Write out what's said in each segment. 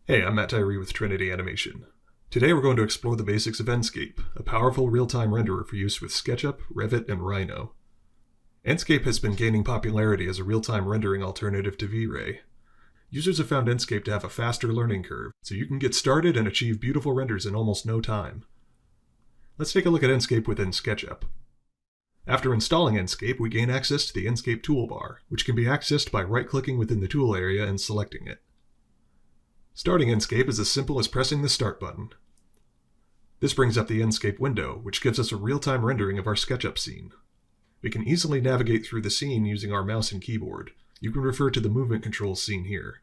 Hey, I'm Tyree with Trinity Animation. Today we're going to explore the basics of Enscape, a powerful real-time renderer for use with SketchUp, Revit, and Rhino. Enscape has been gaining popularity as a real-time rendering alternative to V-Ray. Users have found Enscape to have a faster learning curve, so you can get started and achieve beautiful renders in almost no time. Let's take a look at Enscape within SketchUp. After installing Enscape, we gain access to the Enscape toolbar, which can be accessed by right-clicking within the tool area and selecting it. Starting Enscape is as simple as pressing the Start button. This brings up the Enscape window, which gives us a real-time rendering of our SketchUp scene. We can easily navigate through the scene using our mouse and keyboard. You can refer to the movement controls seen here.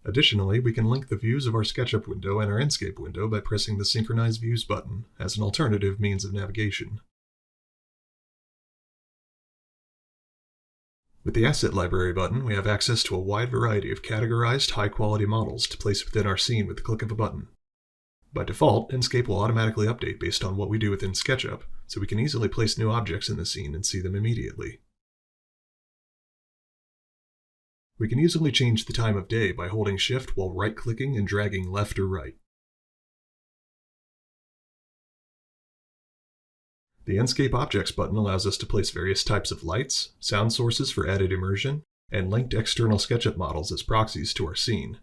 Additionally, we can link the views of our SketchUp window and our Enscape window by pressing the Synchronize Views button as an alternative means of navigation. With the Asset Library button, we have access to a wide variety of categorized, high-quality models to place within our scene with the click of a button. By default, Enscape will automatically update based on what we do within SketchUp, so we can easily place new objects in the scene and see them immediately. We can easily change the time of day by holding Shift while right-clicking and dragging left or right. The Enscape Objects button allows us to place various types of lights, sound sources for added immersion, and linked external SketchUp models as proxies to our scene.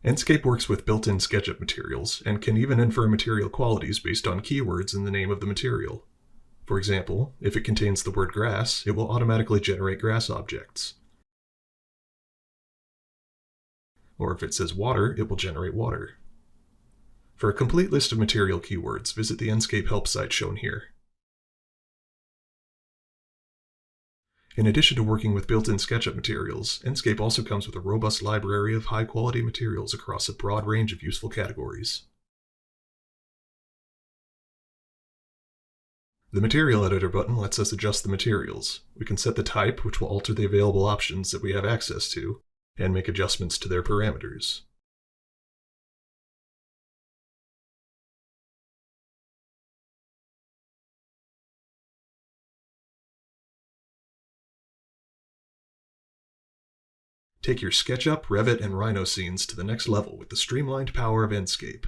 Enscape works with built-in SketchUp materials, and can even infer material qualities based on keywords in the name of the material. For example, if it contains the word grass, it will automatically generate grass objects. Or if it says water, it will generate water. For a complete list of material keywords, visit the Enscape help site shown here. In addition to working with built-in SketchUp materials, Enscape also comes with a robust library of high-quality materials across a broad range of useful categories. The Material Editor button lets us adjust the materials. We can set the type, which will alter the available options that we have access to, and make adjustments to their parameters. Take your SketchUp, Revit, and Rhino scenes to the next level with the streamlined power of Enscape.